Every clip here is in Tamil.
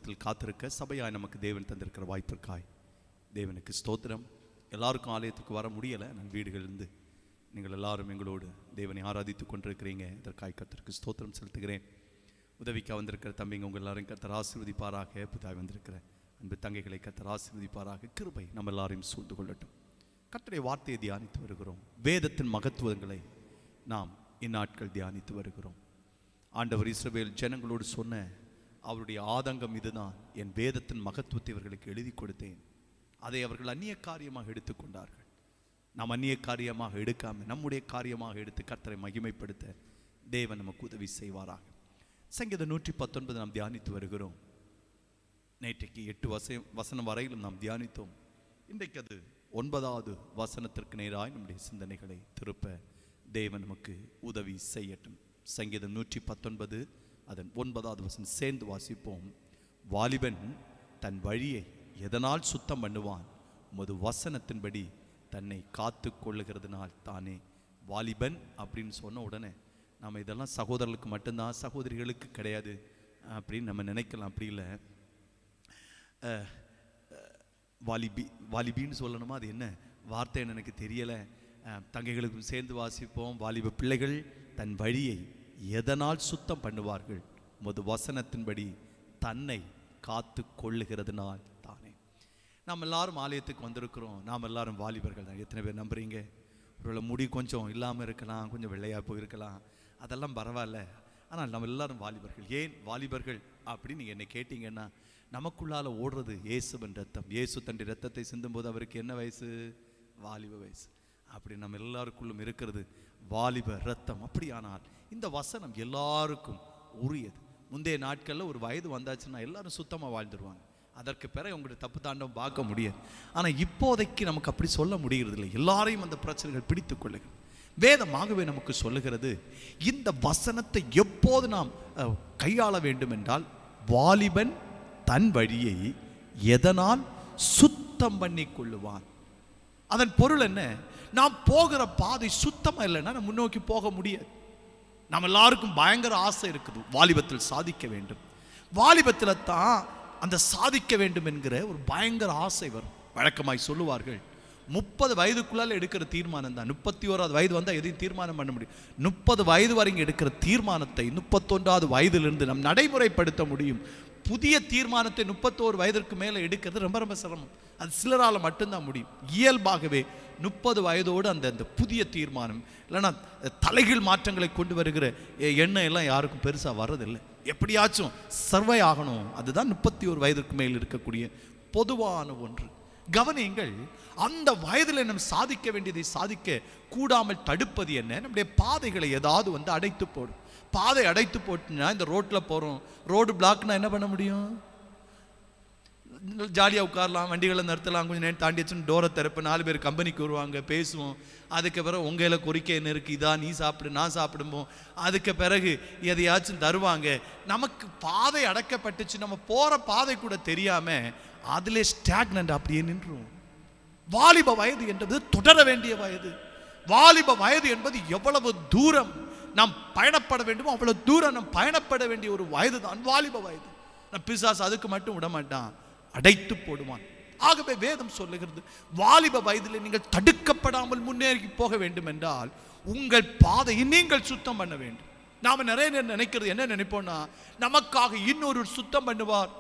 சமூகத்தில் காத்திருக்க சபையாய் நமக்கு தேவன் தந்திருக்கிற வாய்ப்பிற்காய் தேவனுக்கு ஸ்தோத்திரம். எல்லாருக்கும் ஆலயத்துக்கு வர முடியலை, நான் வீடுகளிலிருந்து நீங்கள் எல்லாரும் எங்களோடு தேவனை ஆராதித்து கொண்டிருக்கிறீங்க. இதற்காய் கர்த்தருக்கு ஸ்தோத்திரம் செலுத்துகிறேன். உதவிக்காக வந்திருக்கிற தம்பிங்க உங்கள் எல்லாரையும் கர்த்தர் ஆசீர்வதிப்பாராக. புதிதாக வந்திருக்கிற அன்பு தங்கைகளை கர்த்தர் ஆசீர்வதிப்பாராக. கிருபை நம்ம எல்லாரையும் சூழ்ந்து கொள்ளட்டும். கர்த்தருடைய வார்த்தையை தியானித்து வருகிறோம். வேதத்தின் மகத்துவங்களை நாம் இந்நாட்கள் தியானித்து வருகிறோம். ஆண்டவர் இஸ்ரவேல் ஜனங்களோடு சொன்ன அவருடைய ஆதங்கம் இதுதான், என் வேதத்தின் மகத்துவத்தை இவர்களுக்கு எழுதி கொடுத்தேன், அதை அவர்கள் அந்நிய காரியமாக எடுத்துக்கொண்டார்கள். நாம் அந்நிய காரியமாக எடுக்காமல் நம்முடைய காரியமாக எடுத்து கர்த்தரை மகிமைப்படுத்த தேவன் நமக்கு உதவி செய்வாராக. சங்கீதம் 119 நாம் தியானித்து வருகிறோம். நேற்றைக்கு 8 வசனம் வரையிலும் நாம் தியானித்தோம். இன்றைக்கு அது 9வது வசனத்திற்கு நேராய் நம்முடைய சிந்தனைகளை திருப்ப தேவன் நமக்கு உதவி செய்யட்டும். சங்கீதம் 119 அதன் 9வது வசனம் சேர்ந்து வாசிப்போம். வாலிபன் தன் வழியை எதனால் சுத்தம் பண்ணுவான், உமது வசனத்தின்படி தன்னை காத்து கொள்ளுகிறதுனால் தானே. வாலிபன் அப்படின்னு சொன்ன உடனே நம்ம இதெல்லாம் சகோதரர்களுக்கு மட்டும்தான், சகோதரிகளுக்கு கிடையாது அப்படின்னு நம்ம நினைக்கலாம். அப்படி இல்லை. வாலிபின்னு சொல்லணுமா, அது என்ன வார்த்தை எனக்கு தெரியலை. தங்கைகளுக்கும் சேர்ந்து வாசிப்போம். வாலிப பிள்ளைகள் தன் வழியை எதனால் சுத்தம் பண்ணுவார்கள், உமது வசனத்தின்படி தன்னை காத்து கொள்ளுகிறதுனால் தானே. நாம் எல்லாரும் ஆலயத்துக்கு வந்திருக்கிறோம். நாம் எல்லாரும் வாலிபர்கள் தான். எத்தனை பேர் நம்புறீங்க? ஒருவேளை முடி கொஞ்சம் இல்லாமல் இருக்கலாம், கொஞ்சம் வெள்ளையாக போயிருக்கலாம், அதெல்லாம் பரவாயில்ல. ஆனால் நம்ம எல்லாரும் வாலிபர்கள். ஏன் வாலிபர்கள் அப்படின்னு நீங்கள் என்னை கேட்டிங்கன்னா, நமக்குள்ளால் ஓடுறது இயேசுவின் ரத்தம். இயேசு தன்னுடைய ரத்தத்தை சிந்தும்போது அவருக்கு என்ன வயசு? வாலிப வயசு. அப்படி நம்ம எல்லாருக்குள்ளும் இருக்கிறது வாலிப ரத்தம். அப்படியானால் இந்த வசனம் எல்லாருக்கும் உரியது. முந்தைய நாட்களில் ஒரு வயது வந்தாச்சுன்னா எல்லாரும் சுத்தமாக வாழ்ந்துருவாங்க. அதற்கு பிறகு உங்களுடைய தப்பு தாண்டம் பார்க்க முடியாது. ஆனால் இப்போதைக்கு நமக்கு அப்படி சொல்ல முடிகிறது இல்லை. எல்லாரையும் அந்த பிரச்சனைகள் பிடித்து கொள்ளுகிறது. வேதமாகவே நமக்கு சொல்லுகிறது, இந்த வசனத்தை எப்போது நாம் கையாள வேண்டும் என்றால், வாலிபன் தன் வழியை எதனால் சுத்தம் பண்ணி கொள்ளுவான். அதன் பொருள் என்ன? நாம் போகிற பாதை சுத்தமாக இல்லைன்னா நம்ம முன்னோக்கி போக முடியாது. நம்ம எல்லாருக்கும் பயங்கர ஆசை இருக்குது, வாலிபத்தில் சாதிக்க வேண்டும். வாலிபத்தில் தான் அந்த சாதிக்க வேண்டும் என்கிற ஒரு பயங்கர ஆசை வரும். வழக்கமாய் சொல்லுவார்கள், 30 வயதுக்குள்ளால் எடுக்கிற தீர்மானம் தான். 31வது வயது வந்தால் எதையும் தீர்மானம் பண்ண முடியும். 30 வயது வரைக்கும் எடுக்கிற தீர்மானத்தை 31வது வயதிலிருந்து நம் நடைமுறைப்படுத்த முடியும். புதிய தீர்மானத்தை 31 வயதிற்கு மேலே எடுக்கிறது ரொம்ப ரொம்ப சிரமம். அது சிலரால் மட்டும்தான் முடியும். இயல்பாகவே 30 வயதோடு அந்த புதிய தீர்மானம் இல்லைன்னா தலைகீழ் மாற்றங்களை கொண்டு வருகிற எண்ணம் எல்லாம் யாருக்கும் பெருசாக வர்றதில்லை. எப்படியாச்சும் சர்வை ஆகணும், அதுதான் 31 வயதிற்கு மேல் இருக்கக்கூடிய பொதுவான ஒன்று. கவனியுங்கள், அந்த வயதில் நம்ம சாதிக்க வேண்டியதை சாதிக்க கூடாமல் தடுப்பது என்ன? நம்முடைய பாதைகளை ஏதாவது அடைத்து போடும். பாதை அடைத்து போட்டுனா, இந்த ரோட்டில் போகிறோம், ரோடு பிளாக்னா என்ன பண்ண முடியும்? ஜாலியாக உட்காரலாம், வண்டிகளை நிறுத்தலாம், கொஞ்சம் நேரம் தாண்டி வச்சுன்னு டோரை திறப்பேன், 4 பேர் கம்பெனிக்கு வருவாங்க, பேசுவோம். அதுக்கு பிறகு உங்களை குறிக்க என்ன இருக்குது, இதா நீ சாப்பிடு நான் சாப்பிடும்போம். அதுக்கு பிறகு எதையாச்சும் தருவாங்க. நமக்கு பாதை அடைக்கப்பட்டுச்சு, நம்ம போகிற பாதை கூட தெரியாமல் அதிலே ஸ்டாக்னண்ட் அப்படியே நின்றுவோம். வாலிப வயது என்பது தொடர வேண்டிய வயது. வாலிப வயது என்பது எவ்வளவு தூரம் நாம் பயணப்பட வேண்டுமோ அவ்வளவு தூரம் நாம் பயணப்பட வேண்டிய ஒரு வயது தான் வாலிப வயது. பிசாசு அதுக்கு மட்டும் விட மாட்டான், அடைத்து போடுவான். ஆகவே வேதம் சொல்லுகிறது, வாலிப வயதில் நீங்கள் தடுக்கப்படாமல் முன்னேறி போக வேண்டும் என்றால் உங்கள் பாதையை நீங்கள் சுத்தம் பண்ண வேண்டும். நாம் நிறைய நேரம் நினைக்கிறது என்ன நினைப்போம்னா, நமக்காக இன்னொரு சுத்தம் பண்ணுவார்,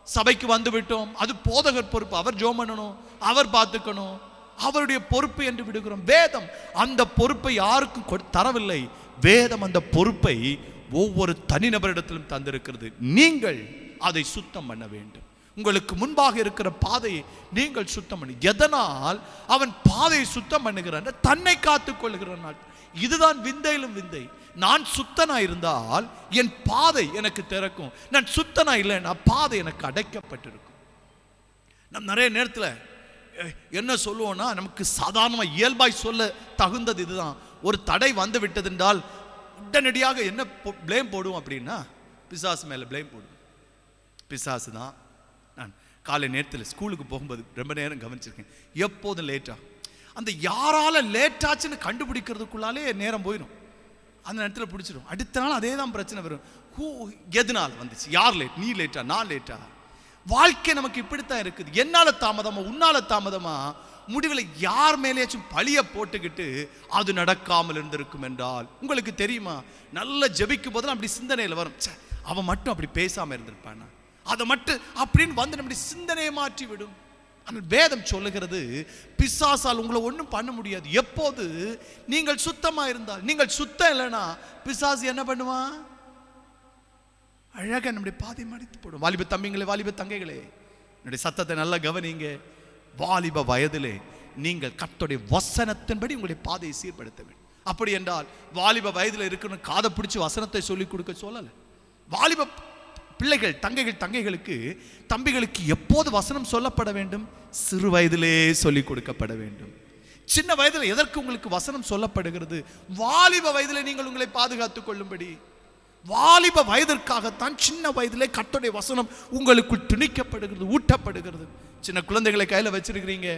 சபைக்கு வந்து விட்டோம், அது போதகர் பொறுப்பு, அவர் ஜெபம் பண்ணணும், அவர் பார்த்துக்கணும், அவருடைய பொறுப்பு என்று விடுகிறோம். வேதம் அந்த பொறுப்பை யாருக்கும் தரவில்லை. வேதம் அந்த பொறுப்பை ஒவ்வொரு தனிநபரிடத்திலும் தந்திருக்கிறது. நீங்கள் அதை சுத்தம் பண்ண வேண்டும். உங்களுக்கு முன்பாக இருக்கிற பாதையை நீங்கள் சுத்தம் பண்ணி, எதனால் அவன் பாதையை சுத்தம் பண்ணுகிறான்? தன்னை காத்துக் கொள்ளுகிறான். இதுதான் விந்தையிலும் விந்தை. நான் சுத்தனா இருந்தால் என் பாதை எனக்கு திறக்கும். நான் சுத்தனா இல்லைன்னா பாதை எனக்கு அடைக்கப்பட்டிருக்கும். நம்ம நிறைய நேரத்தில் என்ன சொல்லுவோம்னா, நமக்கு சாதாரணமாக இயல்பாய் சொல்ல தகுந்தது இதுதான். ஒரு தடை வந்து விட்டது என்றால் உடனடியாக என்ன பிளேம் போடுவோம் அப்படின்னா, பிசாசு மேலே பிளேம் போடுவோம். பிசாசு தான். நான் காலை நேரத்தில் ஸ்கூலுக்கு போகும்போது ரொம்ப நேரம் கவனிச்சிருக்கேன், எப்போதும் லேட்டாக அந்த யாரால லேட்டாச்சுன்னு கண்டுபிடிக்கிறதுக்குள்ளாலே நேரம் போயிடும். அந்த நேரத்தில் பிடிச்சிடும். அடுத்த நாள் அதே தான் பிரச்சனை வரும். எதனால வந்துச்சு, யார் லேட், நீ லேட்டா நான் லேட்டா, வாழ்க்கை நமக்கு இப்படித்தான் இருக்குது. என்னால தாமதமா, உன்னால தாமதமா, முடிவில் யார் மேலேயாச்சும் பழிய போட்டுக்கிட்டு அது நடக்காமல் இருந்திருக்கும் என்றால் உங்களுக்கு தெரியுமா, நல்ல ஜெபிக்கும் போதெல்லாம் அப்படி சிந்தனையில் வரும், அவன் மட்டும் அப்படி பேசாம இருந்திருப்பானா, அதை மட்டும் அப்படின்னு வந்து நம்முடைய சிந்தனையை மாற்றி விடும். ஆனால் வேதம் சொல்லுகிறது, பிசாசால் உங்களை ஒன்றும் பண்ண முடியாது. எப்போது நீங்கள் சுத்தமா இருந்தால். நீங்கள் சுத்தம் இல்லைன்னா பிசாசு என்ன பண்ணுவான்? அழகா நம்முடைய பாதை மடித்து போடும். வாலிப தம்பிங்களே, வாலிப தங்கைகளே, என்னுடைய சத்தத்தை நல்லா கவனிங்க. வாலிப வயதிலே நீங்கள் கர்த்தருடைய வசனத்தின்படி உங்களுடைய பாதையை சீர்படுத்த வேண்டும். அப்படி என்றால் வாலிப வயதில் இருக்கணும் காதை பிடிச்சி வசனத்தை சொல்லிக் கொடுக்க சொல்லலை. வாலிப பிள்ளைகள், தங்கைகளுக்கு, தம்பிகளுக்கு எப்போது வசனம் சொல்லப்பட வேண்டும்? சிறு வயதிலே சொல்லிக் கொடுக்கப்பட வேண்டும். சின்ன வயதில் எதற்கு உங்களுக்கு வசனம் சொல்லப்படுகிறது? வாலிப வயதிலே நீங்கள் உங்களை பாதுகாத்துக் கொள்ளும்படி. வாலிப வயதிற்காகத்தான் சின்ன வயதிலே கர்த்தருடைய வசனம் உங்களுக்குள் திணிக்கப்படுகிறது, ஊட்டப்படுகிறது. சின்ன குழந்தைகளை கையில் வச்சிருக்கிறீங்க,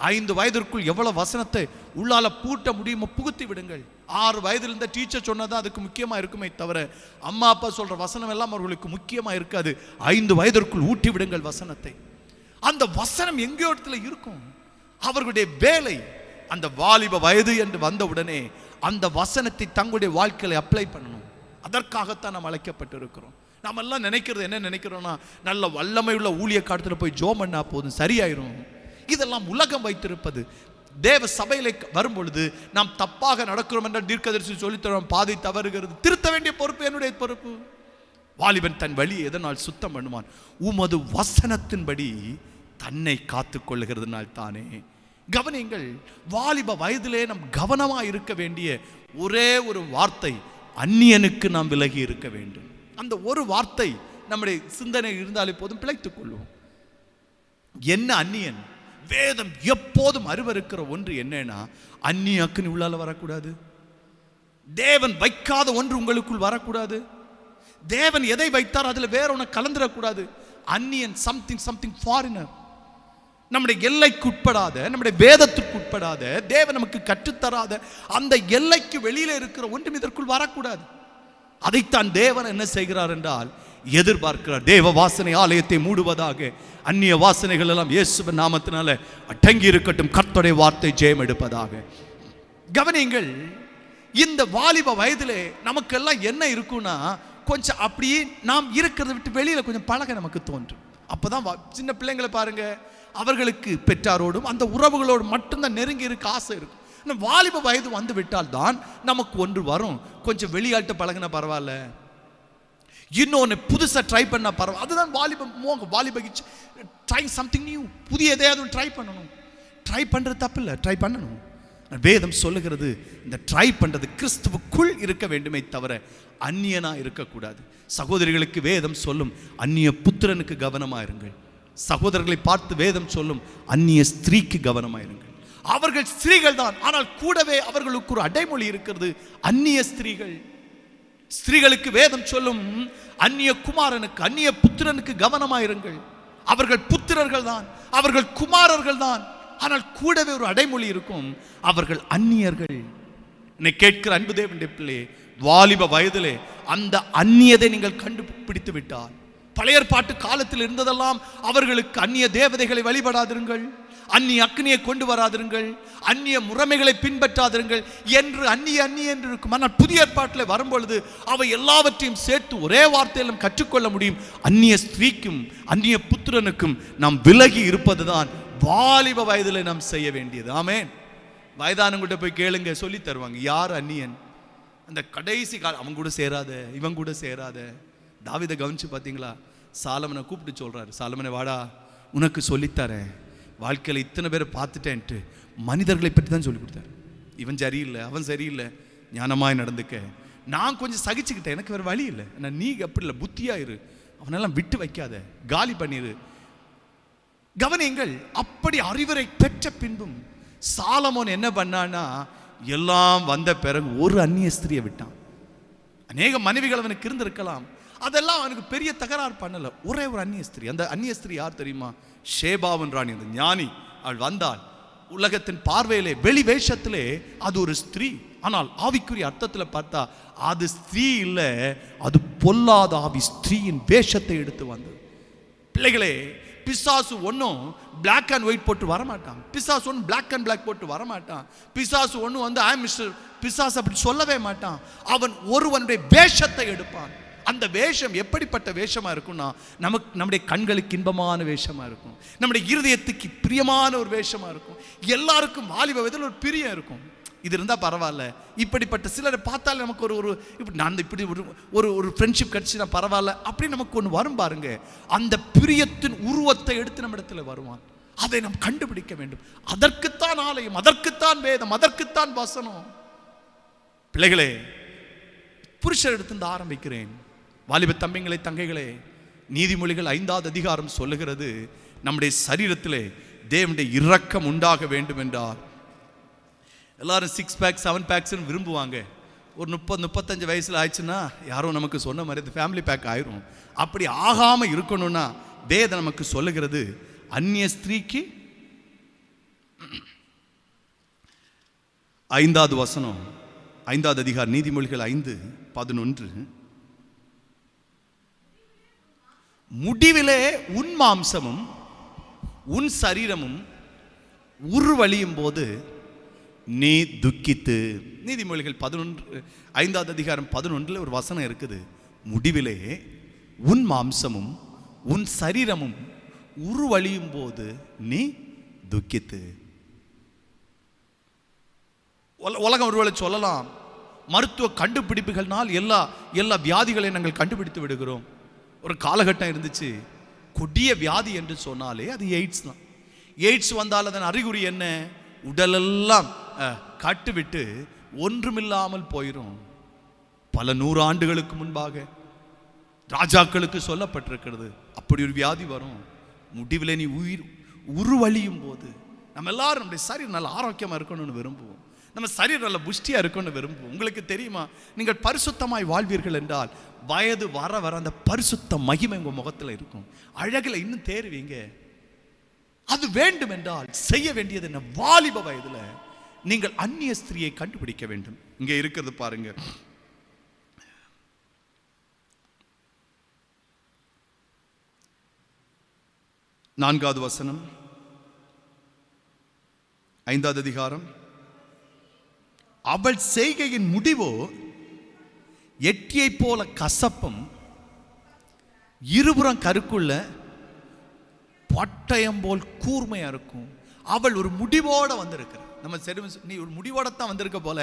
5 வயதிற்குள் எவ்வளவு வசனத்தை உள்ளால பூட்ட முடியுமோ புகுத்தி விடுங்கள். 6 வயதில் இருந்த டீச்சர் சொன்னதான் அதுக்கு முக்கியமா இருக்குமே தவிர அம்மா அப்பா சொல்ற வசனம் எல்லாம் அவர்களுக்கு முக்கியமா இருக்காது. 5 வயதிற்குள் ஊட்டி விடுங்கள் வசனத்தை. அந்த வசனம் எங்கேயோ இடத்துல இருக்கும். அவர்களுடைய வேலை அந்த வாலிப வயது என்று வந்த உடனே அந்த வசனத்தை தங்களுடைய வாழ்க்கையில அப்ளை பண்ணணும். அதற்காகத்தான் நாம் அழைக்கப்பட்டிருக்கிறோம். நாம் எல்லாம் நினைக்கிறது என்ன நினைக்கிறோம்னா, நல்ல வல்லமை உள்ள ஊழிய காலத்தில் போய் ஜோம் பண்ணா போதும் சரியாயிரும். இதெல்லாம் உலகம் வைத்திருப்பது. தேவ சபையிலே வரும்பொழுது நாம் தப்பாக நடக்கிறோம் என்றால் தீர்க்கதரிசி சொல்லித்தரோம், பாதை தவறுகிறது, திருத்த வேண்டிய பொறுப்பு என்னுடைய பொறுப்பு. வாலிபன் தன் வழியை எதனால் சுத்தம் பண்ணுவான்? உமது வசனத்தின்படி தன்னை காத்து கொள்ளுகிறதுனால் தானே. கவனிங்கள், வாலிப வயதிலே நாம் கவனமாக இருக்க வேண்டிய ஒரே ஒரு வார்த்தை, அந்நியனுக்கு நாம் விலகி இருக்க வேண்டும். அந்த ஒரு வார்த்தை நம்முடைய சிந்தனை இருந்தாலே போதும், பிழைத்துக் கொள்வோம். என்ன அந்நியன்? வேதம் எப்போதும் அருவருக்கிற ஒன்று என்னன்னா, அந்நிய அக்கினி உள்ளால வரக்கூடாது. தேவன் வைக்காத ஒன்று உங்களுக்குள் வரக்கூடாது. தேவன் எதை வைத்தார் அதுல வேற ஒன்று கலந்துடக்கூடாது. அந்நியன், சம்திங் ஃபாரினர், நம்முடைய எல்லைக்கு உட்படாத, நம்முடைய வேதத்திற்கு உட்படாத, தேவன் நமக்கு கற்றுத்தராத அந்த எல்லைக்கு வெளியில இருக்கிற ஒன்றும் இதற்குள் வரக்கூடாது. அதைத்தான் தேவன் என்ன செய்கிறார் என்றால் எதிர்பார்க்கிறார். தேவ வாசனை ஆலயத்தை மூடுவதாக. அந்நிய வாசனைகள் எல்லாம் இயேசுவின் நாமத்தினால அடங்கி இருக்கட்டும். கர்த்தருடைய வார்த்தை ஜெயம் எடுப்பதாக. கவனிங்கள், இந்த வாலிப வயதிலே நமக்கெல்லாம் என்ன இருக்குன்னா, கொஞ்சம் அப்படியே நாம் இருக்கிறத விட்டு வெளியில கொஞ்சம் பழக நமக்கு தோன்றும். அப்பதான் சின்ன பிள்ளைங்களை பாருங்க, அவர்களுக்கு பெற்றாரோடும் அந்த உறவுகளோடு மட்டும்தான் நெருங்கி இருக்க ஆசை இருக்கும். வாலிப வயது வந்து விட்டால் தான் நமக்கு ஒன்று வரும், கொஞ்சம் வெளியாட்ட பழகின பரவாயில்ல, இன்னொன்று புதுசா ட்ரை பண்ண பரவாயில்ல. அதுதான் வாலிப ட்ரை சம்திங் நியூ. புதிய எதையாவது ட்ரை பண்ணணும். ட்ரை பண்றது தப்பு இல்லை, ட்ரை பண்ணணும். வேதம் சொல்லுகிறது, இந்த ட்ரை பண்றது கிறிஸ்துவுக்குள் இருக்க வேண்டுமே தவிர அந்நியனா இருக்கக்கூடாது. சகோதரிகளுக்கு வேதம் சொல்லும், அந்நிய புத்திரனுக்கு கவனமாயிருங்கள். சகோதரர்களை பார்த்து வேதம் சொல்லும், அந்நிய ஸ்திரீக்கு கவனமாயிருங்கள். அவர்கள் ஸ்திரீகள் தான், ஆனால் கூடவே அவர்களுக்கு ஒரு அடைமொழி இருக்கிறது, அந்நிய ஸ்திரீகள். ஸ்திரீகளுக்கு வேதம் சொல்லும், அந்நிய குமாரனுக்கு, அந்நிய புத்திரனுக்கு கவனமாயிருங்கள். அவர்கள் புத்திரர்கள் தான், அவர்கள் குமாரர்கள் தான், ஆனால் கூடவே ஒரு அடைமொழி இருக்கும், அவர்கள் அந்நியர்கள். என்னை கேட்கிற அன்பு தேவனுடைய பிள்ளை, வாலிப வயதிலே அந்த அந்நியதை நீங்கள் கண்டுபிடித்து விட்டால், பழைய ஏற்பாட்டு காலத்தில் இருந்ததெல்லாம் அவர்களுக்கு அந்நிய தேவதைகளை வழிபடாதிருங்கள், அந்நிய அக்னியை கொண்டு வராதிருங்கள், அந்நிய முறைமைகளை பின்பற்றாதிருங்கள் என்று அந்நிய என்று இருக்கும். ஆனால் புதிய ஏற்பாட்டில் வரும்பொழுது அவை எல்லாவற்றையும் சேர்த்து ஒரே வார்த்தையிலும் கற்றுக்கொள்ள முடியும். அந்நிய ஸ்திரீக்கும் அந்நிய புத்திரனுக்கும் நாம் விலகி இருப்பதுதான் வாலிப வயதில் நாம் செய்ய வேண்டியது. ஆமென். வயதானவங்கள்ட்ட போய் கேளுங்க, சொல்லி தருவாங்க யார் அந்நியன். அந்த கடைசி காலம் அவங்க கூட சேராத, இவங்க கூட சேராத. தாவீதை கவனிச்சு பார்த்தீங்களா? சாலமனை கூப்பிட்டு சொல்றாரு, சாலமனை வாடா, உனக்கு சொல்லித்தரேன், வாழ்க்கையில் இத்தனை பேரை பார்த்துட்டேன்ட்டு மனிதர்களை பற்றி தான் சொல்லி கொடுத்தாரு. இவன் சரியில்லை, அவன் சரியில்லை, ஞானமாய் நடந்துக்க. நான் கொஞ்சம் சகிச்சுக்கிட்டேன், எனக்கு வேறு வழி இல்லை. ஆனால் நீ அப்படி இல்லை, புத்தியாயிரு, அவனெல்லாம் விட்டு வைக்காத, காலி பண்ணிரு. கவனியுங்கள், அப்படி அறிவுரை பெற்ற பின்பும் சாலமோன் என்ன பண்ணான்னா, எல்லாம் வந்த பிறகு ஒரு அந்நிய ஸ்திரியை விட்டான். அநேக மனைவிகள் அவனுக்கு இருந்திருக்கலாம், அதெல்லாம் அவனுக்கு பெரிய தகராறு பண்ணல. ஒரே ஒரு அந்நிய ஸ்திரீ. அந்த அந்நிய ஸ்திரீ யார் தெரியுமா? ஷேபாவின் ராணி, அந்த ஞானி. அவள் வந்தாள். உலகத்தின் பார்வையிலே, வெளி வேஷத்திலே அது ஒரு ஸ்திரீ, ஆனால் ஆவிக்குரிய அர்த்தத்தில் பார்த்தா அது ஸ்திரீ இல்லை, அது பொல்லாத ஆவி ஸ்திரீயின் வேஷத்தை எடுத்து வந்தது. பிள்ளைகளே, பிசாசு ஒன்றும் பிளாக் அண்ட் ஒயிட் போட்டு வரமாட்டான். பிசாசு ஒன்றும் பிளாக் அண்ட் பிளாக் போட்டு வரமாட்டான். பிசாசு ஒன்றும் வந்து ஐ மிஸ்டர் பிசாசு அப்படி சொல்லவே மாட்டான். அவன் ஒருவனுடைய வேஷத்தை எடுப்பான். அந்த வேஷம் எப்படிப்பட்ட வேஷமா இருக்கும்னா, நம்முடைய கண்களுக்கு இன்பமான வேஷமா இருக்கும், நம்முடைய இருதயத்துக்கு பிரியமான ஒரு வேஷமா இருக்கும். எல்லாருக்கும் வாலிப வயதில் ஒரு பிரியம் இருக்கும். இது இருந்தால் பரவாயில்ல. இப்படிப்பட்ட சிலரை பார்த்தாலே நமக்கு ஒரு இப்படி நான் இப்படி ஒரு ஃப்ரெண்ட்ஷிப் கிடைச்சினா பரவாயில்ல அப்படின்னு நமக்கு ஒன்று வரும் பாருங்க. அந்த பிரியத்தின் உருவத்தை எடுத்து நம்ம இடத்துல வருவான். அதை நாம் கண்டுபிடிக்க வேண்டும். அதற்குத்தான் ஆலயம், அதற்குத்தான் வேதம், அதற்குத்தான் வசனம். பிள்ளைகளே, புருஷர் எடுத்து ஆரம்பிக்கிறேன். வாலிப தம்பிங்களே, தங்கைகளே, நீதிமொழிகள் 5வது அதிகாரம் சொல்லுகிறது, நம்முடைய சரீரத்திலே தேவனுடைய இரக்கம் உண்டாக வேண்டும் என்றார். எல்லாரும் 6 பேக் 7 பேக்ஸ்ன்னு விரும்புவாங்க. ஒரு 30-35 வயசுல ஆயிடுச்சுன்னா யாரும் நமக்கு சொன்ன மாதிரி அது ஃபேமிலி பேக் ஆயிரும். அப்படி ஆகாம இருக்கணும்னா வேதம் நமக்கு சொல்லுகிறது, அந்நிய ஸ்திரீக்கு 5வது வசனம், 5வது அதிகாரம், நீதிமொழிகள் 5:11, முடிவிலே உன் மாம்சமும் உன் சரீரமும் உருவழியும் போது நீ துக்கித்து. நீதிமொழிகள் 5வது அதிகாரம் 11 ஒரு வசனம் இருக்குது, முடிவிலே உன் மாம்சமும் உன் சரீரமும் உருவழியும் போது நீ துக்கித்து. உலகம் ஒருவேளை சொல்லலாம், மருத்துவ கண்டுபிடிப்புகள்னால் எல்லா வியாதிகளையும் நாங்கள் கண்டுபிடித்து விடுகிறோம். ஒரு காலகட்டம் இருந்துச்சு, கொடிய வியாதி என்று சொன்னாலே அது எய்ட்ஸ் தான். எய்ட்ஸ் வந்தால் அதன் அறிகுறி என்ன? உடலெல்லாம் கட்டுவிட்டு ஒன்றுமில்லாமல் போயிடும். பல 100 ஆண்டுகளுக்கு முன்பாக ராஜாக்களுக்கு சொல்லப்பட்டிருக்கிறது, அப்படி ஒரு வியாதி வரும். முடிவில் நீ உருவழியும் போது, நம்ம எல்லாரும் நம்முடைய சரீரம் நல்ல ஆரோக்கியமாக இருக்கணும்னு விரும்புவோம். நம்ம சரீரம் நல்ல புஷ்டியா இருக்கணும்னு விரும்புவோம். உங்களுக்கு தெரியுமா, நீங்கள் பரிசுத்தமாய் வாழ்வீர்கள் என்றால் வயது வர வர அந்த பரிசுத்த மகிமை உங்க முகத்தில் இருக்கும். அழகுல இன்னும் தேறுவீங்க. அது வேண்டும் என்றால் செய்ய வேண்டியது என்ன? வாலிப வயதுல நீங்கள் அந்நிய ஸ்திரியை கண்டுபிடிக்க வேண்டும். இங்க இருக்கிறது பாருங்க, நான்காவது வசனம், 5வது அதிகாரம். அவள் செய்கையின் முடிவோ எட்டியை போல கசப்பும், இருபுறம் கருக்குள்ள பட்டயம் போல் கூர்மையா இருக்கும். அவள் ஒரு முடிவோட வந்திருக்கிற, நம்ம சரி நீ ஒரு முடிவோட தான் வந்திருக்க போல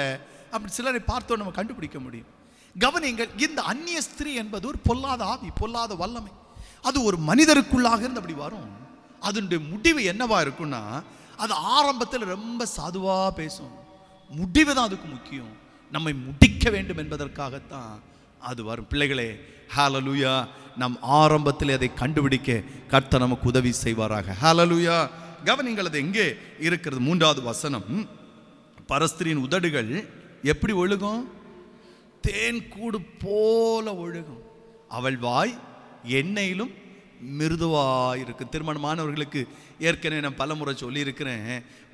அப்படி சிலரை பார்த்தோம் நம்ம கண்டுபிடிக்க முடியும். கவனிங்கள், இந்த அந்நிய ஸ்திரீ என்பது ஒரு பொல்லாத ஆவி, பொல்லாத வல்லமை. அது ஒரு மனிதருக்குள்ளாக இருந்து அப்படி வரும். அதனுடைய முடிவு என்னவா இருக்கும்னா, அது ஆரம்பத்தில் ரொம்ப சாதுவா பேசும், முடிவு தான் அதுக்கு முக்கியம். நம்மை முடிக்க வேண்டும் என்பதற்காகத்தான் அது வரும். பிள்ளைகளே, ஹalleluya, நம் ஆரம்பத்தில் அதை கண்டுபிடிக்க கர்த்தர் நமக்கு உதவி செய்வாராக. ஹalleluya. கவனிங்கள், அது எங்கே இருக்கிறது? 3வது வசனம், பரஸ்திரியின் உதடுகள் எப்படி ஒழுகும்? தேன் கூடு போல ஒழுகும். அவள் வாய் எண்ணெயிலும் மிருதுவாயிருக்கு. திருமணமானவர்களுக்கு ஏற்கனவே நான் பலமுறை சொல்லியிருக்கிறேன்,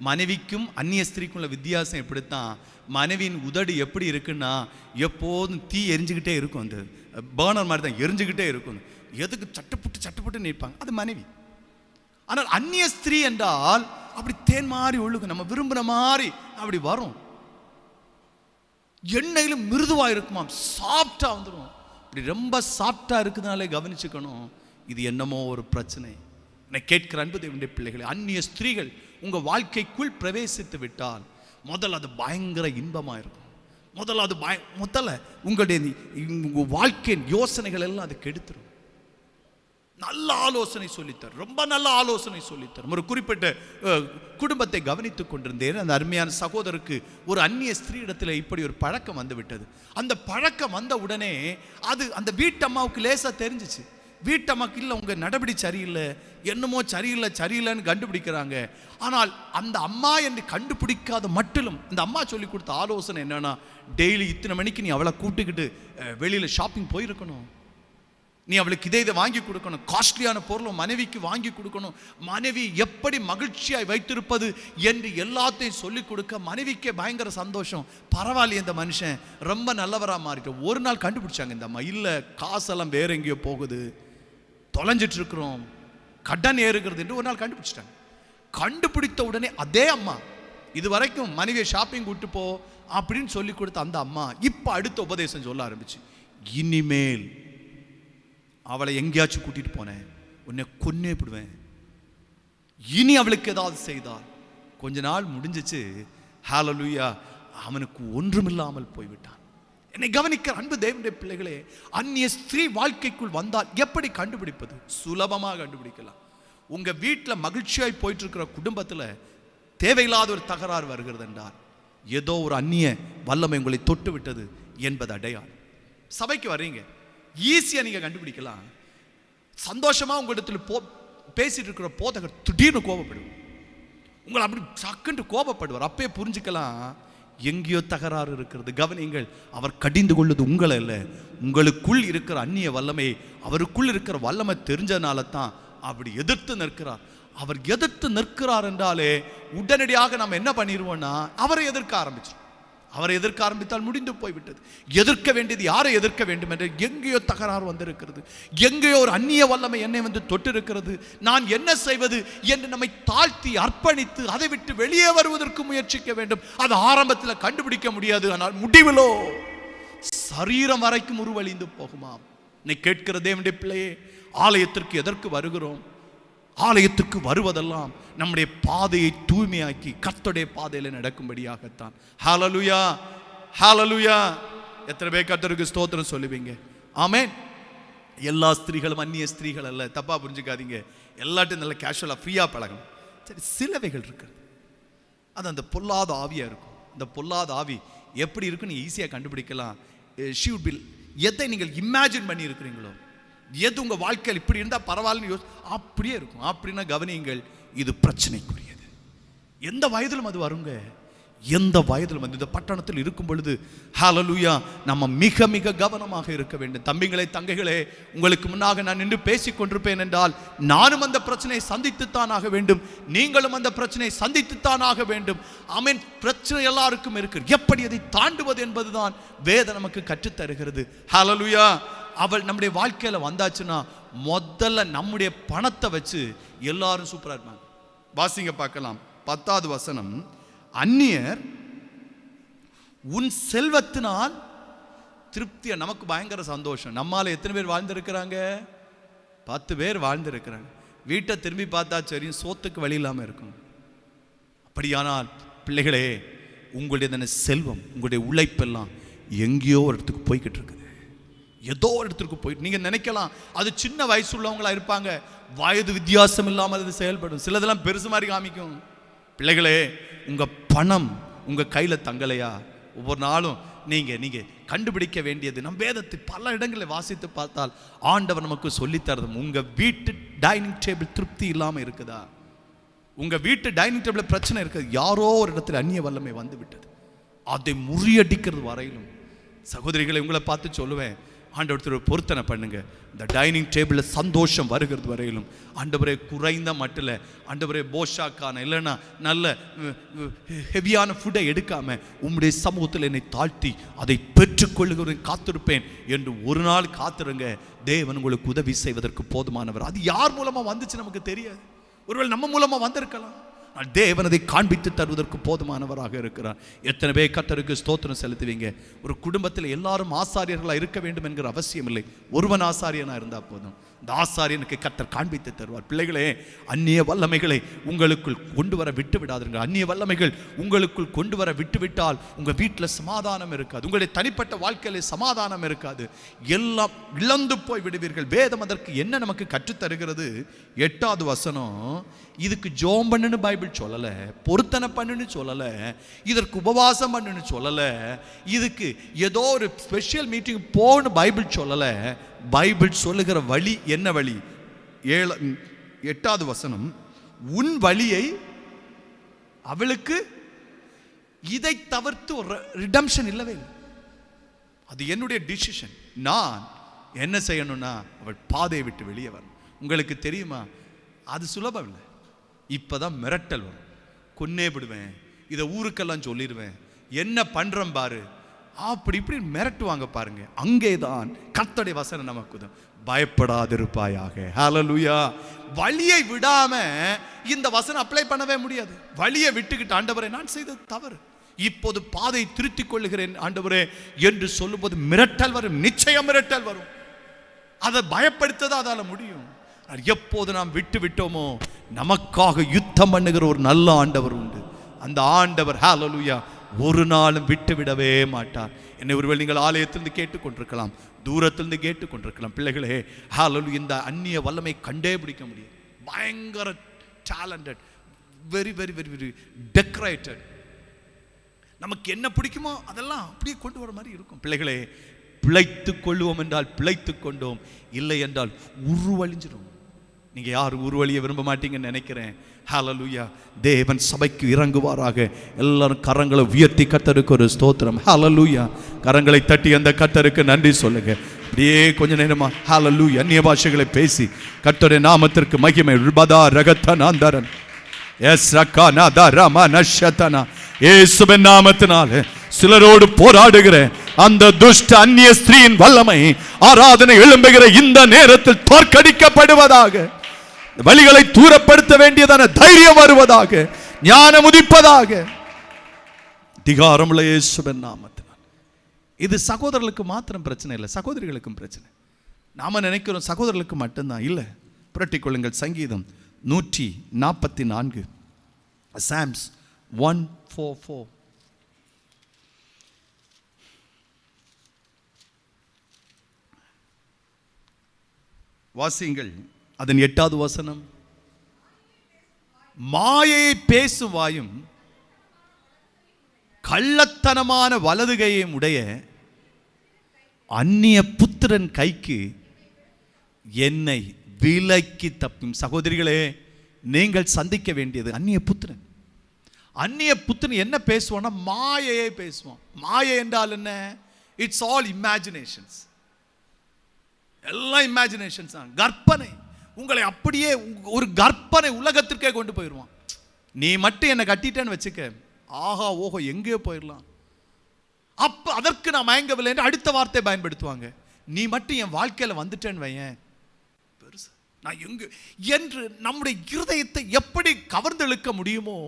மனைவிக்கும் அந்நிய ஸ்திரீக்கும் உள்ள வித்தியாசம் எப்படித்தான். மனைவியின் உதடு எப்படி இருக்குன்னா, எப்போதும் தீ எரிஞ்சுக்கிட்டே இருக்கும், அந்த பேர்னர் மாதிரி தான் எரிஞ்சுக்கிட்டே இருக்கும். எதுக்கு சட்டுப்புட்டு நிற்பாங்க, அது மனைவி. ஆனால் அந்நிய ஸ்திரீ என்றால் அப்படி தேன் மாதிரி ஒழுகும், நம்ம விரும்புகிற மாதிரி அப்படி வரும். எண்ணெயிலும் மிருதுவாக இருக்குமாம், சாஃப்டா வந்துடும். இப்படி ரொம்ப சாஃப்டா இருக்குதுனாலே கவனிச்சுக்கணும், இது என்னமோ ஒரு பிரச்சனை. என்னை கேட்கிற அன்பு தேவனுடைய பிள்ளைகளை, அந்நிய ஸ்திரீகள் உங்க வாழ்க்கைக்குள் பிரவேசித்து விட்டால் முதல்ல அது பயங்கர இன்பமா இருக்கும். முதல்ல உங்களுடைய உங்க வாழ்க்கையின் யோசனைகள் எல்லாம் அது கெடுத்துரும். நல்ல ஆலோசனை சொல்லித்தரும், ரொம்ப நல்ல ஆலோசனை சொல்லித்தரும். ஒரு குறிப்பிட்ட குடும்பத்தை கவனித்துக் கொண்டிருந்தேன். அந்த அருமையான சகோதரருக்கு ஒரு அந்நிய ஸ்திரீ இடத்துல இப்படி ஒரு பழக்கம் வந்து விட்டது. அந்த பழக்கம் வந்த உடனே அது அந்த வீட்டம்மாவுக்கு லேசா தெரிஞ்சிச்சு. வீட்டம்மாக்கு இல்லை, உங்க நடவடி சரியில்லை, என்னமோ சரியில்லைன்னு கண்டுபிடிக்கிறாங்க. ஆனால் அந்த அம்மா என்று கண்டுபிடிக்காத மட்டிலும் இந்த அம்மா சொல்லி கொடுத்த ஆலோசனை என்னன்னா, டெய்லி இத்தனை மணிக்கு நீ அவளை கூப்பிட்டுக்கிட்டு வெளியில ஷாப்பிங் போயிருக்கணும், நீ அவளுக்கு இதை வாங்கி கொடுக்கணும், காஸ்ட்லியான பொருளும் மனைவிக்கு வாங்கி கொடுக்கணும், மனைவி எப்படி மகிழ்ச்சியாய் வைத்திருப்பது என்று எல்லாத்தையும் சொல்லிக் கொடுக்க மனைவிக்கே பயங்கர சந்தோஷம். பரவாயில்ல, இந்த மனுஷன் ரொம்ப நல்லவராக மாறிட்டோம். ஒரு நாள் கண்டுபிடிச்சாங்க இந்த அம்மா, இல்லை காசெல்லாம் வேற எங்கேயோ போகுது, தொலைஞ்சிட்டு இருக்கிறோம், கடன் ஏறுகிறது என்று ஒரு நாள் கண்டுபிடிச்சிட்டாங்க. கண்டுபிடித்த உடனே அதே அம்மா, இது வரைக்கும் மனைவியை ஷாப்பிங் கூட்டு போ அப்படின்னு சொல்லி கொடுத்த அந்த அம்மா இப்ப அடுத்த உபதேசம் சொல்ல ஆரம்பிச்சு, இனிமேல் அவளை எங்கேயாச்சும் கூட்டிட்டு போனேன் உன்னை கொன்னே விடுவேன், இனி அவளுக்கு ஏதாவது செய்தால். கொஞ்ச நாள் முடிஞ்சிச்சு. ஹல்லேலூயா. அவனுக்கு ஒன்றுமில்லாமல் போய்விட்டான். என்னை கவனிக்கிற அன்பு தேவனுடைய பிள்ளைகளே, அந்நிய ஸ்திரீ வாழ்க்கைக்குள் வந்தால் எப்படி கண்டுபிடிப்பது? சுலபமாக கண்டுபிடிக்கலாம். உங்க வீட்டில் மகிழ்ச்சியாய் போயிட்டு இருக்கிற குடும்பத்தில் தேவையில்லாத ஒரு தகராறு வருகிறது என்றால் ஏதோ ஒரு அந்நிய வல்லமை உங்களை தொட்டு விட்டது என்பது அடையாளம். சபைக்கு வர்றீங்க, ஈஸியா நீங்க கண்டுபிடிக்கலாம். சந்தோஷமா உங்களிடத்தில் பேசிட்டு இருக்கிற போதகர் திடீர்னு கோபப்படுவார், உங்களை அப்படி சக்குன்னு கோபப்படுவார். அப்பயே புரிஞ்சுக்கலாம் எங்கேயோ தகராறு இருக்கிறது. கவனிங்கள், அவர் கடிந்து கொள்வது உங்களை இல்லை, உங்களுக்குள் இருக்கிற அந்நிய வல்லமை, அவருக்குள் இருக்கிற வல்லமை தெரிஞ்சனால தான் அப்படி எதிர்த்து நிற்கிறார். அவர் எதிர்த்து நிற்கிறார் என்றாலே உடனடியாக நம்ம என்ன பண்ணிடுவோம்னா அவரை எதிர்க்க ஆரம்பிச்சிடும். அவரை எதிர்க்க ஆரம்பித்தால் முடிந்து போய்விட்டது. எதிர்க்க வேண்டியது யாரை எதிர்க்க வேண்டும் என்று எங்கேயோ தகராறு வந்திருக்கிறது, எங்கேயோ ஒரு அந்நிய வல்லமை என்னை வந்து தொட்டு இருக்கிறது, நான் என்ன செய்வது என்று நம்மை தாழ்த்தி அர்ப்பணித்து அதை விட்டு வெளியே வருவதற்கு முயற்சிக்க வேண்டும். அது ஆரம்பத்தில் கண்டுபிடிக்க முடியாது, ஆனால் முடிவிலோ சரீரம் வரைக்கும் உருவழிந்து போகுமாம். இன்னைக்கு கேட்கிற தேவனுடைய பிள்ளையே, ஆலயத்திற்கு எதற்கு வருகிறோம்? ஆலயத்துக்கு வருவதெல்லாம் நம்முடைய பாதையை தூய்மையாக்கி கர்த்தருடைய பாதையில நடக்கும்படியாகத்தான். ஹல்லேலூயா, ஹல்லேலூயா. எத்தனை பேர் கர்த்தருக்கு ஸ்தோத்திரம் சொல்லுவீங்க? ஆமென். எல்லா ஸ்திரீகளும் அந்நிய ஸ்திரீகள் அல்ல, தப்பா புரிஞ்சுக்காதீங்க. எல்லாத்தையும் நல்ல கேஷுவலா ஃப்ரீயா பழகணும். சரி, சிலவைகள் இருக்கு, அது அந்த பொல்லாத ஆவியா இருக்கும். அந்த பொல்லாத ஆவி எப்படி இருக்குன்னு ஈஸியாக கண்டுபிடிக்கலாம். எதை நீங்கள் இமேஜின் பண்ணி இருக்கிறீங்களோ, எது உங்க வாழ்க்கையில் இப்படி இருந்தா பரவாயில்ல அப்படியே இருக்கும். அப்படின்னா கவனியுங்கள், இது பிரச்சனைக்குரியது. எந்த வயதிலும் அது வருங்க, எந்த வயதிலும் வந்து இந்த பட்டணத்தில் இருக்கும் பொழுது ஹல்லேலூயா நம்ம மிக மிக கவனமாக இருக்க வேண்டும். தம்பிகளே, தங்கைகளே, உங்களுக்கு முன்னாக நான் நின்று பேசிக் கொண்டிருப்பேன் என்றால் நானும் அந்த பிரச்சனையை சந்தித்துத்தான் ஆக வேண்டும், நீங்களும் அந்த பிரச்சனையை சந்தித்துத்தான் ஆக வேண்டும். ஆமென். பிரச்சனை எல்லாருக்கும் இருக்கு, எப்படி அதை தாண்டுவது என்பதுதான் வேதம் நமக்கு கற்றுத்தருகிறது. ஹல்லேலூயா. அவள் நம்முடைய வாழ்க்கையில வந்தாச்சுன்னா முதல்ல நம்முடைய பணத்தை வச்சு எல்லாரும் சூப்பரா இருப்பாங்க. வாசிங்க பார்க்கலாம், 10வது வசனம். அந்நியர் உன் செல்வத்தினால் திருப்தியா, நமக்கு பயங்கர சந்தோஷம். நம்மால எத்தனை பேர் வாழ்ந்திருக்கிறாங்க? 10 பேர் வாழ்ந்திருக்கிறாங்க. வீட்டை திரும்பி பார்த்தா சரி, சோத்துக்கு வழி இல்லாம இருக்கும். அப்படியானால் பிள்ளைகளே, உங்களுடைய செல்வம், உங்களுடைய உழைப்பெல்லாம் எங்கேயோ ஒரு இடத்துக்கு போய்கிட்டு இருக்குது, ஏதோ ஒரு இடத்துக்கு போயிட்டு. நீங்க நினைக்கலாம் அது சின்ன வயசு உள்ளவங்களா இருப்பாங்க, வயது வித்தியாசம் இல்லாமல் அது செயல்படும், சிலதெல்லாம் பெருசு மாதிரி காமிக்கும். பிள்ளைகளே, உங்க பணம் உங்க கையில தங்கலையா? ஒவ்வொரு நாளும் நீங்க கண்டுபிடிக்க வேண்டியது, நம் வேதத்தை பல இடங்களில் வாசித்து பார்த்தால் ஆண்டவர் நமக்கு சொல்லித்தரது. உங்க வீட்டு டைனிங் டேபிள் திருப்தி இல்லாம இருக்குதா? உங்க வீட்டு டைனிங் டேபிள் பிரச்சனை இருக்குது, யாரோ ஒரு இடத்துல அந்நிய வல்லமை வந்து விட்டது, அதை முறியடிக்கிறது வரையிலும். சகோதரிகளை, உங்களை பார்த்து சொல்லுவேன், ஆண்டவரத்தில் பொருத்தனை பண்ணுங்க. இந்த டைனிங் டேபிளில் சந்தோஷம் வருகிறது வரையிலும் ஆண்டவரே குறைந்த மட்டில், ஆண்டவரே போஷாக்கான இல்லைன்னா நல்ல ஹெவியான ஃபுட்டை எடுக்காம உம்முடைய சமூகத்தில் என்னை தாழ்த்தி அதை பெற்றுக்கொள்ளுகிறேன், காத்திருப்பேன் என்று ஒரு நாள் காத்திருங்க. தேவன் உங்களுக்கு உதவி செய்வதற்கு போதுமானவர். அது யார் மூலமா வந்துச்சு நமக்கு தெரியாது, ஒருவேளை நம்ம மூலமா வந்திருக்கலாம். தேவன் அதை காண்பித்து தருவதற்கு போதுமானவராக இருக்கிறார். எத்தனை பேர் கர்த்தருக்கு ஸ்தோத்திரம் செலுத்துவீங்க? ஒரு குடும்பத்தில் எல்லாரும் ஆசாரியர்களாக இருக்க வேண்டும் என்கிற அவசியம் இல்லை, ஒருவன் ஆசாரியனா இருந்தா போதும். இந்த ஆசாரியனுக்கு கர்த்தர் காண்பித்து தருவார். பிள்ளைகளே, அந்நிய வல்லமைகளை உங்களுக்குள் கொண்டு வர விட்டு விடாதீர்கள். அந்நிய வல்லமைகள் உங்களுக்குள் கொண்டு வர விட்டு விட்டால் உங்க வீட்டில் சமாதானம் இருக்காது, உங்களுடைய தனிப்பட்ட வாழ்க்கையில சமாதானம் இருக்காது, எல்லாம் இழந்து போய் விடுவீர்கள். வேதம் அதற்கு என்ன நமக்கு கற்றுத்தருகிறது? 8வது வசனம். இதுக்கு ஜோம் பண்ணுன்னு பைபிள் சொல்லல, பொருத்தனை பண்ணுன்னு சொல்லல, இதற்கு உபவாசம் பண்ணுன்னு சொல்லல, இதுக்கு ஏதோ ஒரு ஸ்பெஷல் மீட்டிங் போன்னு பைபிள் சொல்லல. பைபிள் சொல்லுகிற வழி என்ன வழி? 8வது வசனம். உன் வழியை அவளுக்கு, இதை தவிர்த்து ஒரு ரிடம்ஷன் இல்லவே இல்லை. அது என்னுடைய டிசிஷன். நான் என்ன செய்யணும்னா அவள் பாதையை விட்டு வெளியே வரணும். உங்களுக்கு தெரியுமா, அது சுலபம் இல்லை. இப்பதான் மிரட்டல் வரும், கொன்னே விடுவேன், இதை ஊருக்கெல்லாம் சொல்லிடுவேன், என்ன பண்றேன் பாரு, அப்படி இப்படி மிரட்டுவாங்க பாருங்க. அங்கேதான் கர்த்தருடைய வசனம் நமக்கு பயப்படாதிருப்பாயாக. ஹல்லேலூயா. வழியை விடாம இந்த வசனம் அப்ளை பண்ணவே முடியாது. வழியை விட்டுக்கிட்டு ஆண்டவரே நான் செய்தது தவறு, இப்போது பாதை திருத்திக் கொள்ளுகிறேன் ஆண்டவரே என்று சொல்லும்போது மிரட்டல் வரும், நிச்சயம் மிரட்டல் வரும். அதை பயப்படுத்ததான் அதால முடியும். எப்போது நாம் விட்டு விட்டோமோ நமக்காக யுத்தம் பண்ணுகிற ஒரு நல்ல ஆண்டவர் உண்டு. அந்த ஆண்டவர் ஹல்லேலூயா ஒரு நாளும் விட்டு விடவே மாட்டார். என்னை ஒருவேளை நீங்கள் ஆலயத்திலிருந்து கேட்டுக்கொண்டிருக்கலாம், தூரத்திலிருந்து கேட்டுக்கொண்டிருக்கலாம். பிள்ளைகளே, ஹல்லேலூயா, இந்த அந்நிய வல்லமை கண்டே பிடிக்க முடியும். பயங்கர talented, very very very very decorated. நமக்கு என்ன பிடிக்குமோ அதெல்லாம் அப்படியே கொண்டு வர மாதிரி இருக்கும். பிள்ளைகளே, பிழைத்துக் கொள்வோம் என்றால் பிழைத்துக் கொண்டோம், இல்லை என்றால் உருவழிஞ்சிடும். நீங்க யாரும் உருவழிய விரும்ப மாட்டீங்கன்னு நினைக்கிறேன். ஹல்லேலூயா. தேவன் சபைக்கு இறங்குவாராக. எல்லாரும் கரங்களை உயர்த்தி கர்த்தருக்கு ஒரு ஸ்தோத்திரம். ஹல்லேலூயா. கரங்களை தட்டி அந்த கர்த்தருக்கு நன்றி சொல்லுங்க. அப்படியே கொஞ்ச நேரமா ஹல்லேலூயா அந்நிய பாஷைகளை பேசி கர்த்தருடைய நாமத்திற்கு மகிமை. ருபதா ரகத்தனாந்தரன் எஸ் ரக்கானாதா ரமனஷதனா. இயேசுவின் நாமத்தினாலே சிலரோடு போராடுகிற அந்த துஷ்ட அந்நிய ஸ்திரீயின் வல்லமை ஆராதனை எழும்புகிற இந்த நேரத்தில் தோற்கடிக்கப்படுவதாக. வழிகளை தூரப்படுத்த வேண்டியதான தைரியம் வருவதாக, ஞானம் உதிப்பதாக. அதிகாரமுள்ள இயேசுவின் நாமத்தினால். இது சகோதரர்களுக்கு மாத்திரம் பிரச்சனை இல்லை, சகோதரிகளுக்கும் பிரச்சனை. நாம நினைக்கிறோம் சகோதரர்களுக்கு மட்டும்தான். இல்லை, புரட்டிக்கொள்ளுங்கள். சங்கீதம் 144, சாம்ஸ் 144. வாசியுங்கள். அதன் 8வது வசனம். மாயை பேசும் வாயும் கள்ளத்தனமான வலதுகையும் உடைய அந்நிய புத்திரன் கைக்கு என்னை விலக்கி தப்பும். சகோதரிகளே, நீங்கள் சந்திக்க வேண்டியது அந்நிய புத்திரன். அந்நிய புத்திரன் என்ன பேசுவான்னா மாயையை பேசுவான். மாயை என்றால் என்ன? It's all imaginations. எல்லாம் இமேஜினேஷன்ஸ் தான், கற்பனை. உங்களை அப்படியே ஒரு கற்பனை உலகத்திற்கே கொண்டு போயிடுவான். நீ மட்டும் என்னை கட்டிட்டேன்னு வச்சுக்க, ஆஹா ஓஹோ எங்கேயோ போயிடலாம். அப்ப அதற்கு நான் மயங்கவில்லை என்று அடுத்த வார்த்தை பயன்படுத்துவாங்க. நீ மட்டும் என் வாழ்க்கையில வந்துட்டேன்னு வையேன், பெருசு நான் எங்க என்று நம்முடைய இருதயத்தை எப்படி கவர்ந்தெழுக்க முடியுமோ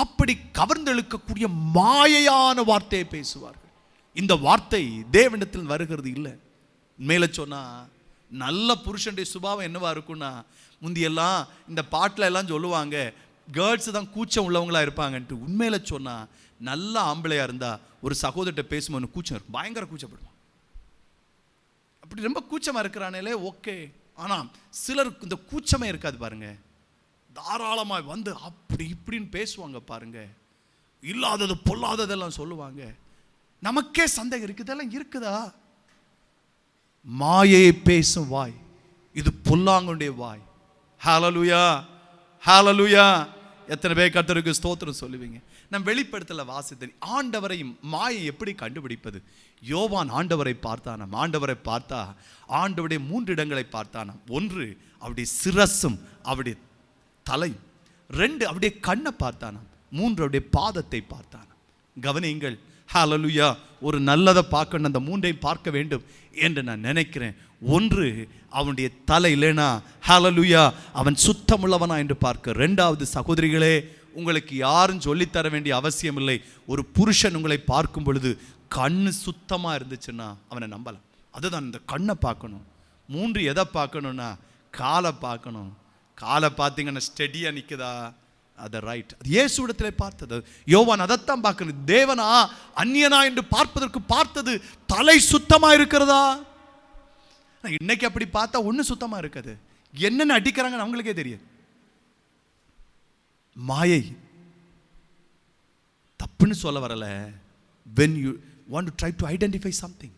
அப்படி கவர்ந்தெழுக்கக்கூடிய மாயையான வார்த்தையை பேசுவார்கள். இந்த வார்த்தை தேவனிடத்தில் வருகிறது இல்லை. மேல சொன்னா நல்ல புருஷனுடைய சுபாவம் என்னவா இருக்கும்னா, முந்தியெல்லாம் இந்த பாட்டில் எல்லாம் சொல்லுவாங்க கேர்ள்ஸ் தான் கூச்சம் உள்ளவங்களா இருப்பாங்கன்ட்டு. உண்மையில சொன்னா நல்ல ஆம்பளையா இருந்தா ஒரு சகோதரத்தை பேசும்போது கூச்சம் இருக்கும், பயங்கர கூச்சப்படுவான். அப்படி ரொம்ப கூச்சமா இருக்கிறானே ஓகே. ஆனா சிலருக்கு இந்த கூச்சமே இருக்காது பாருங்க, தாராளமா வந்து அப்படி இப்படின்னு பேசுவாங்க பாருங்க, இல்லாதது பொல்லாததெல்லாம் சொல்லுவாங்க. நமக்கே சந்தேகம் இருக்கு, இதெல்லாம் இருக்குதா? மாயை பேசும் வாய், இது பொல்லாங்குடைய வாய். ஹல்லேலூயா, ஹல்லேலூயா. எத்தனை பேர் கர்த்தருக்கு ஸ்தோத்திரம் சொல்லுவீங்க? நான் வெளிப்படுத்தல வாசித்தேன், ஆண்டவரையும் மாயை எப்படி கண்டுபிடிப்பது. யோவான் ஆண்டவரை பார்த்தானாம். ஆண்டவரை பார்த்தா ஆண்டவருடைய 3 இடங்களை பார்த்தானாம். 1 அவருடைய சிரசும் அவருடைய தலையும், 2 அவருடைய கண்ணை பார்த்தானாம், 3 அவருடைய பாதத்தை பார்த்தானாம். கவனியுங்கள். ஹல்லேலூயா. ஒரு நல்லதை பார்க்கணும், அந்த 3ஐயும் பார்க்க வேண்டும் என்று நான் நினைக்கிறேன். 1 அவனுடைய தலை, இல்லைனா ஹல்லேலூயா அவன் சுத்தமுள்ளவனா என்று பார்க்க. 2வது சகோதரிகளே, உங்களுக்கு யாரும் சொல்லித்தர வேண்டிய அவசியம் இல்லை. ஒரு புருஷன் உங்களை பார்க்கும் பொழுது கண்ணு சுத்தமா இருந்துச்சுன்னா அவனை நம்பலாம். அதுதான் இந்த கண்ணை பார்க்கணும். 3 எதை பார்க்கணும்னா காலை பார்க்கணும். காலை பார்த்தீங்கன்னா ஸ்டெடியா நிற்குதா, அது ரைட். அது இயேசுவிடத்திலே பார்த்தது. யோவான் அதைத்தான் பார்க்கணும். தேவனா அந்நியனா என்று பார்ப்பதற்கு பார்த்தது தலை சுத்தமா இருக்கிறதா. இன்னைக்கு அப்படி பார்த்தா ஒண்ணு சுத்தமா இருக்காது. என்னென்ன அடிக்கிறாங்கன்னு அவங்களுக்கே தெரியும். மாயை தப்புன்னு சொல்ல வரல. when you want to try to identify something,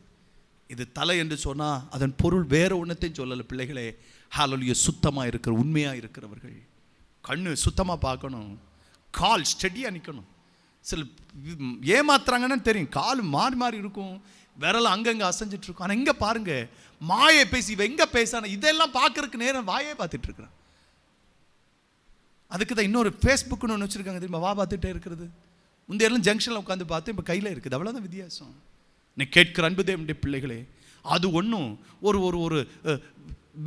இது தலை என்று சொன்னா அதன் பொருள் வேற ஒன்றத்தையும் சொல்லல. பிள்ளைகளே, ஹல்லேலூயா, சுத்தமா இருக்கிற உண்மையா இருக்கிறவர்கள் கண்ணு சுத்தமா பார்க்கணும், கால் ஸ்டெடியா நிற்கணும். சில ஏமாத்துறாங்கன்னு தெரியும், கால் மாறி மாறி இருக்கும், விரல் அங்கங்க அசைஞ்சிட்டு இருக்கும். ஆனா இங்க பாருங்க, மாயை பேசி இவ எங்க பேசான இதெல்லாம் பார்க்கறதுக்கு நேரம் வாயே பார்த்துட்டு இருக்கிறான். அதுக்கு தான் இன்னொரு ஃபேஸ்புக்னு ஒன்று வச்சிருக்காங்க தெரியுமா, வா பார்த்துட்டே இருக்கிறது. முந்தையெல்லாம் ஜங்ஷனில் உட்காந்து பார்த்து இப்போ கையில் இருக்குது, அவ்வளோதான் வித்தியாசம். நீ கேட்கிற அன்பு தேவனுடைய பிள்ளைகளே, அது ஒன்றும் ஒரு ஒரு ஒரு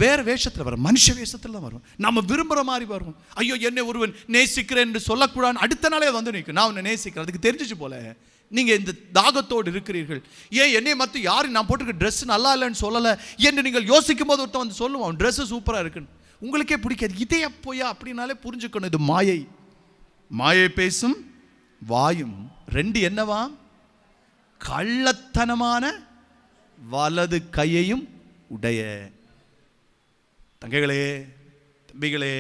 வேறு வேஷத்தில் வரும், மனுஷ வேஷத்தில் தான் வரும். நம்ம விரும்புகிற மாதிரி வரும். ஐயோ என்னை ஒருவன் நேசிக்கிறேன் என்று சொல்லக்கூடாது, அடுத்த நாளே வந்து நிற்கும் நான் உன்னை நேசிக்கிறேன். அதுக்கு தெரிஞ்சிச்சு போல நீங்கள் இந்த தாகத்தோடு இருக்கிறீர்கள். ஏன் என்னை மற்ற யாரும் நான் போட்டிருக்க ட்ரெஸ் நல்லா இல்லைன்னு சொல்லலை என்று நீங்கள் யோசிக்கும் போது ஒருத்தன் வந்து சொல்லுவான் ட்ரெஸ்ஸு சூப்பராக இருக்குன்னு. உங்களுக்கே பிடிக்காது. இதே அப்போயா அப்படின்னாலே புரிஞ்சுக்கணும், இது மாயை. மாயை பேசும் வாயும் ரெண்டு என்னவா? கள்ளத்தனமான வலது கையையும் உடைய. தங்கைகளே, தம்பிகளே,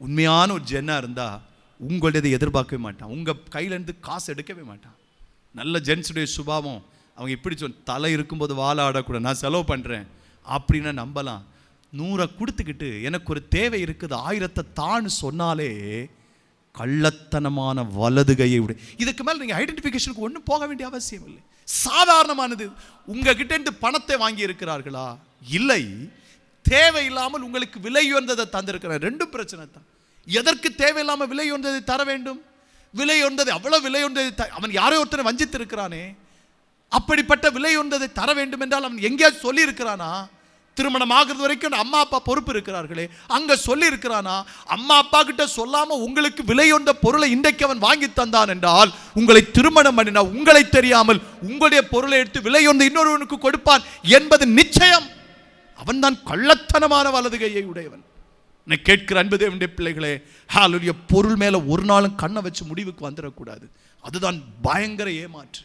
உண்மையான ஒரு ஜென்னா இருந்தால் உங்களுடையதை எதிர்பார்க்கவே மாட்டான். உங்கள் கையிலேருந்து காசு எடுக்கவே மாட்டான். நல்ல ஜென்ஸுடைய சுபாவம். அவங்க இப்படி தலை இருக்கும்போது வாழை ஆடக்கூடாது, நான் செலவு பண்ணுறேன் அப்படின்னு நம்பலாம். 100 கொடுத்துக்கிட்டு எனக்கு ஒரு தேவை இருக்குது 1000 தான்னு சொன்னாலே கள்ளத்தனமான வலது கையை விட. இதுக்கு மேலே நீங்கள் ஐடென்டிஃபிகேஷனுக்கு ஒன்றும் போக வேண்டிய அவசியம் இல்லை. சாதாரணமானது. உங்ககிட்ட இருந்து பணத்தை வாங்கி இருக்கிறார்களா? இல்லை. தேவையில்லாமல் உங்களுக்கு விலை உயர்ந்ததை தந்திருக்கிறார். ரெண்டும் பிரச்சனை தான். எதற்கு தேவையில்லாமல் விலை உயர்ந்ததை தர வேண்டும்? விலை உயர்ந்தது, அவ்வளோ விலை உயர்ந்ததை அவன் யாரோ ஒருத்தனை வஞ்சித்து இருக்கிறானே, அப்படிப்பட்ட விலை உயர்ந்ததை தர வேண்டும் என்றால் அவன் எங்கேயாவது சொல்லி இருக்கிறானா? திருமணம் ஆகிறது வரைக்கும் அம்மா அப்பா பொறுப்பு இருக்கிறார்களே, அங்க சொல்லி இருக்கிறானா? அம்மா அப்பா கிட்ட சொல்லாம உங்களுக்கு விலை உயர்ந்த பொருளை இன்றைக்கு அவன் வாங்கி தந்தான் என்றால், உங்களை திருமணம் பண்ணினா உங்களை தெரியாமல் உங்களுடைய பொருளை எடுத்து விலை உயர்ந்த இன்னொருவனுக்கு கொடுப்பான் என்பது நிச்சயம். அவன் தான் கள்ளத்தனமான வலது கையை உடையவன். நான் கேட்கிற அன்பு தேவனுடைய பிள்ளைகளே, ஹalleluya, பொருள் மேல ஒரு நாளும் கண்ணை வச்சு முடிவுக்கு வந்துடக்கூடாது. அதுதான் பயங்கர ஏமாற்று.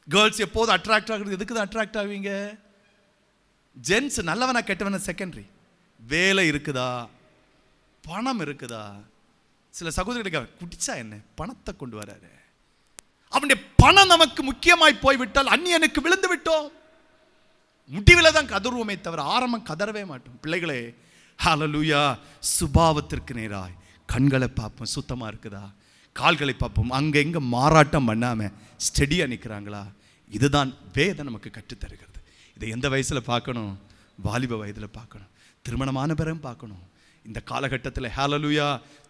கேர்ள்ஸ் எப்போது அட்ராக்ட் ஆகுறது? எதுக்கு தான் அட்ராக்ட் ஆவீங்க? ஜென்ஸ் நல்லவனா கெட்டவனா செகண்டரி. வேலை இருக்குதா, பணம் இருக்குதா? சில சகோதரிகளுக்கு குடிச்சா என்ன, பணத்தை கொண்டு வராரு. அவனுடைய பணம் நமக்கு முக்கியமாய் போய்விட்டால் அந்நியனுக்கு விழுந்து விட்டோம். முடிவில் தான் கதறுவோமே தவிர ஆரம்பம் கதறவே மாட்டோம். பிள்ளைகளே, ஹalleluya, சுபாவத்திற்கு நேராய் கண்களை பார்ப்போம், சுத்தமாக இருக்குதா? கால்களை பார்ப்போம், அங்கே எங்கே மாறாட்டம் பண்ணாமல் ஸ்டெடியாக நிற்கிறாங்களா? இதுதான் வேதம் நமக்கு கற்றுத்தருகிறது. இதை எந்த வயசில் பார்க்கணும்? வாலிப வயதில் பார்க்கணும், திருமணமான பிறகு பார்க்கணும். இந்த காலகட்டத்தில் ஹalleluya,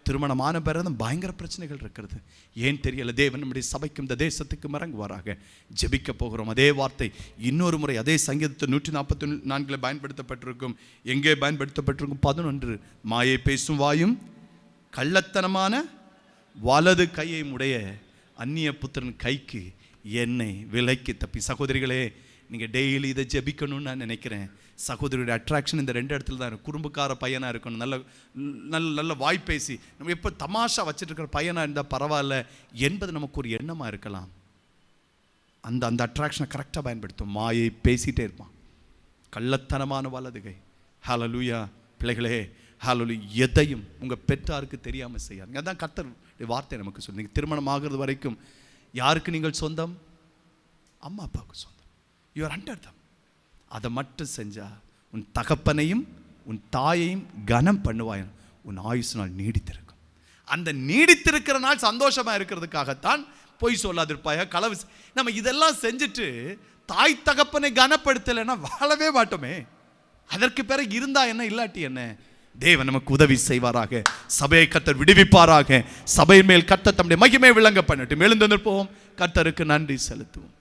திருமணமான பிறகு பயங்கர பிரச்சனைகள் இருக்கிறது. ஏன் தெரியல. தேவன் நம்முடைய சபைக்கும் இந்த தேசத்துக்கு இறங்குவாராக. ஜெபிக்க போகிறோம். அதே வார்த்தை இன்னொரு முறை அதே சங்கீதத்தை 144 பயன்படுத்தப்பட்டிருக்கும். எங்கே பயன்படுத்தப்பட்டிருக்கும்? 11. மாயை பேசும் வாயும் கள்ளத்தனமான வலது கையை உடைய அந்நிய புத்திரன் கைக்கு என்னை விலைக்கு தப்பி. சகோதரிகளே, நீங்கள் டெய்லி இதை ஜெபிக்கணும்னு நான் நினைக்கிறேன். சகோதரியுடைய அட்ராக்ஷன் இந்த 2 இடத்துல தான் இருக்கும். குறும்புக்கார பையனாக இருக்கணும், நல்ல நல்ல நல்ல வாய்ப்பேசி, நம்ம எப்போ தமாஷா வச்சுட்டு இருக்கிற பையனாக இருந்தால் பரவாயில்ல என்பது நமக்கு ஒரு எண்ணமாக இருக்கலாம். அந்த அந்த அட்ராக்ஷனை கரெக்டாக பயன்படுத்தும். மாயை பேசிகிட்டே இருப்பான். கள்ளத்தனமான வலதுகை. ஹalleluya, பிள்ளைகளே, ஹalleluya, எதையும் உங்கள் பெற்றாருக்கு தெரியாமல் செய்யாதுங்க. அதான் கர்த்தருடைய வார்த்தை நமக்கு சொல்லுங்க. திருமணம் ஆகிறது வரைக்கும் யாருக்கு நீங்கள் சொந்தம்? அம்மா அப்பாவுக்கு சொந்தம். யூ ஆர் அண்டர் தம். அதை மட்டும் செஞ்சா உன் தகப்பனையும் உன் தாயையும் கனம் பண்ணுவாய். உன் ஆயுசு நாள் நீடித்திருக்கும். அந்த நீடித்திருக்கிற நாள் சந்தோஷமாக இருக்கிறதுக்காகத்தான் பொய் சொல்லாதிருப்பாயா, களவு. நம்ம இதெல்லாம் செஞ்சுட்டு தாய் தகப்பனை கனப்படுத்தலைன்னா வாழவே மாட்டோமே. அதற்கு பிறகு இருந்தா என்ன, இல்லாட்டி என்ன? தேவன் நமக்கு உதவி செய்வாராக. சபையை கர்த்தர் விடுவிப்பாராக. சபையின் மேல் கர்த்தர் தம்முடைய மகிமை விளங்க பண்ணட்டும். எழுந்து நிற்போம், கர்த்தருக்கு நன்றி செலுத்துவோம்.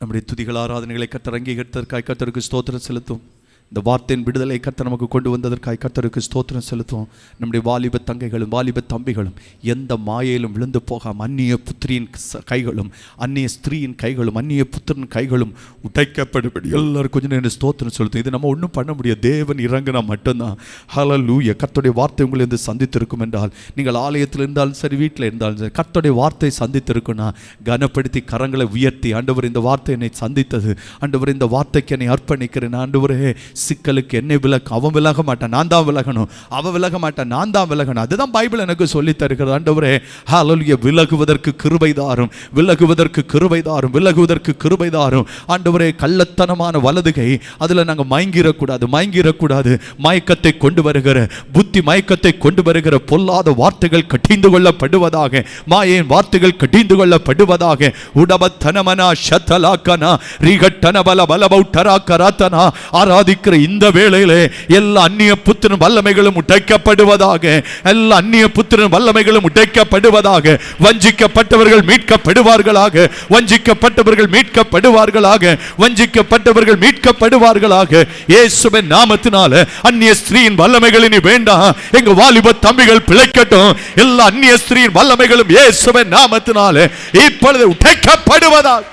நம்முடைய துதிகள் ஆராதனைகளை கர்த்தர் அங்கீகரித்ததற்காய் கர்த்தருக்கு ஸ்தோத்திரம் செலுத்தும். இந்த வார்த்தையின் விடுதலை கர்த்தர் நமக்கு கொண்டு வந்ததற்காய் கர்த்தருக்கு ஸ்தோத்திரம் செலுத்துவோம். நம்முடைய வாலிப தங்கைகளும் வாலிப தம்பிகளும் எந்த மாயையிலும் விழுந்து போகாம அந்நிய புத்திரியின் கைகளும் அந்நிய ஸ்திரீயின் கைகளும் அந்நிய புத்திரன் கைகளும் உடைக்கப்படும். எல்லாரும் கொஞ்சம் நேரம் ஸ்தோத்திரம் செலுத்தும். இது நம்ம ஒன்றும் பண்ண முடியாது, தேவன் இறங்கினா மட்டும்தான். ஹல்லேலூயா. கர்த்தருடைய வார்த்தை உங்களை இருந்து சந்தித்திருக்கும் என்றால், நீங்கள் ஆலயத்தில் இருந்தாலும் சரி, வீட்டில் இருந்தாலும் சரி, கர்த்தருடைய வார்த்தை சந்தித்திருக்குன்னா கனப்படுத்தி கரங்களை உயர்த்தி, ஆண்டவர் இந்த வார்த்தை என்னை சந்தித்தது, ஆண்டவர் இந்த வார்த்தைக்கு என்னை அர்ப்பணிக்கிறேன், ஆண்டவரே சிக்கலுக்கு என்னை விலக, அவன் விலக மாட்டான், நான் தான் விலகணும், அவன் விலக மாட்டான், நான் தான் விலகணும். அதுதான் பைபிள் எனக்கு சொல்லி தருகிறது. ஆண்டவரே ஹல்லேலூயா, விலகுவதற்கு கிருபை தாரும், விலகுவதற்கு கிருபை தாரும், விலகுவதற்கு கிருபை தாரும். ஆண்டவரே கள்ளத்தனமான வலதுகை, அதில் நாங்கள் மயங்கிடக்கூடாது. மயக்கத்தை கொண்டு வருகிற புத்தி, மயக்கத்தை கொண்டு வருகிற பொல்லாத வார்த்தைகள் கட்டிந்து கொள்ளப்படுவதாக, மாயின் வார்த்தைகள் கட்டிந்து கொள்ளப்படுவதாக. உடபத்தனமனா ஷத்தலாக்கனா ரீகட்டன பல பலபௌட்டரா கராத்தனா. ஆராதிக்கிற இந்த வேளையிலே எல்லா அந்நிய புத்திரன் வல்லமைகளும் உடைக்கப்படுவதாக, எல்லா அந்நிய புத்திரன் வல்லமைகளும் உடைக்கப்படுவதாக. வஞ்சிக்கப்பட்டவர்கள் மீட்கப்படுவார்களாக, வஞ்சிக்கப்பட்டவர்கள் மீட்கப்படுவார்களாக, வஞ்சிக்கப்பட்டவர்கள் மீட்கப்படுவார்களாக. இயேசுவின் நாமத்தினால அந்நிய ஸ்திரீயின் வல்லமைகள் இனி வேண்டாம். எங்க வாலிப தம்பிகள் பிழைக்கட்டும். எல்லா அந்நிய ஸ்திரீயின் வல்லமைகளும் இயேசுவின் நாமத்தினால இப்பொழுது உடைக்கப்படுவதாக.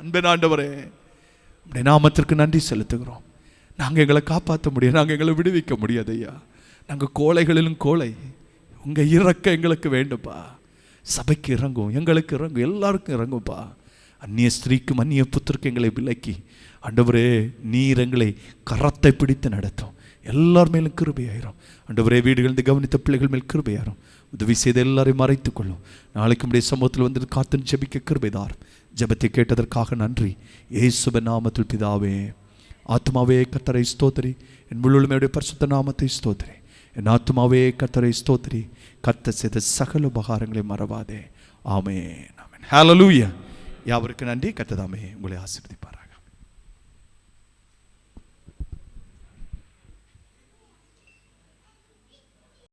அன்பின் ஆண்டவரே, உம்முடைய நாமத்திற்கு நன்றி செலுத்துகிறோம். நாங்கள் எங்களை காப்பாற்ற முடியாது, நாங்கள் எங்களை விடுவிக்க முடியாது ஐயா. நாங்கள் கோழைகளிலும் கோழை. உங்கள் இறக்கம் எங்களுக்கு வேண்டும்ப்பா. சபைக்கு இறங்கும், எங்களுக்கு இறங்கும், எல்லாருக்கும் இறங்கும்ப்பா. அந்நிய ஸ்திரீக்கும் அந்நிய புத்திற்கு எங்களை விலக்கி ஆண்டவரே நீர் எங்களை கரத்தை பிடித்து நடத்தும். எல்லார் மேலும் கிருபையாயிரும் ஆண்டவரே. வீடுகளில் கவனித்த பிள்ளைகள் மேல் கிருபையாயிரும். உதவி செய்து எல்லாரையும் மறைத்துக் கொள்ளும். நாளைக்கு நம்முடைய சமூகத்தில் வந்து காத்து ஜெபிக்க கிருபைதார். ஜெபத்தை கேட்டதற்காக நன்றி. இயேசுவின் நாமத்தில் பிதாவே. ஆத்மாவே கர்த்தரை ஸ்தோத்திரி, என் முழுமையுடைய பரிசுத்த நாமத்தை ஸ்தோத்திரி. என் ஆத்மாவே கர்த்தரை ஸ்தோத்திரி, கர்த்தர் செய்த சகல உபகாரங்களை மறவாதே. ஆமென், ஆமென். ஹல்லேலூயா. யாவருக்கு நன்றி. கர்த்தர் தாமே உங்களை ஆசீர்வதிப்பார்.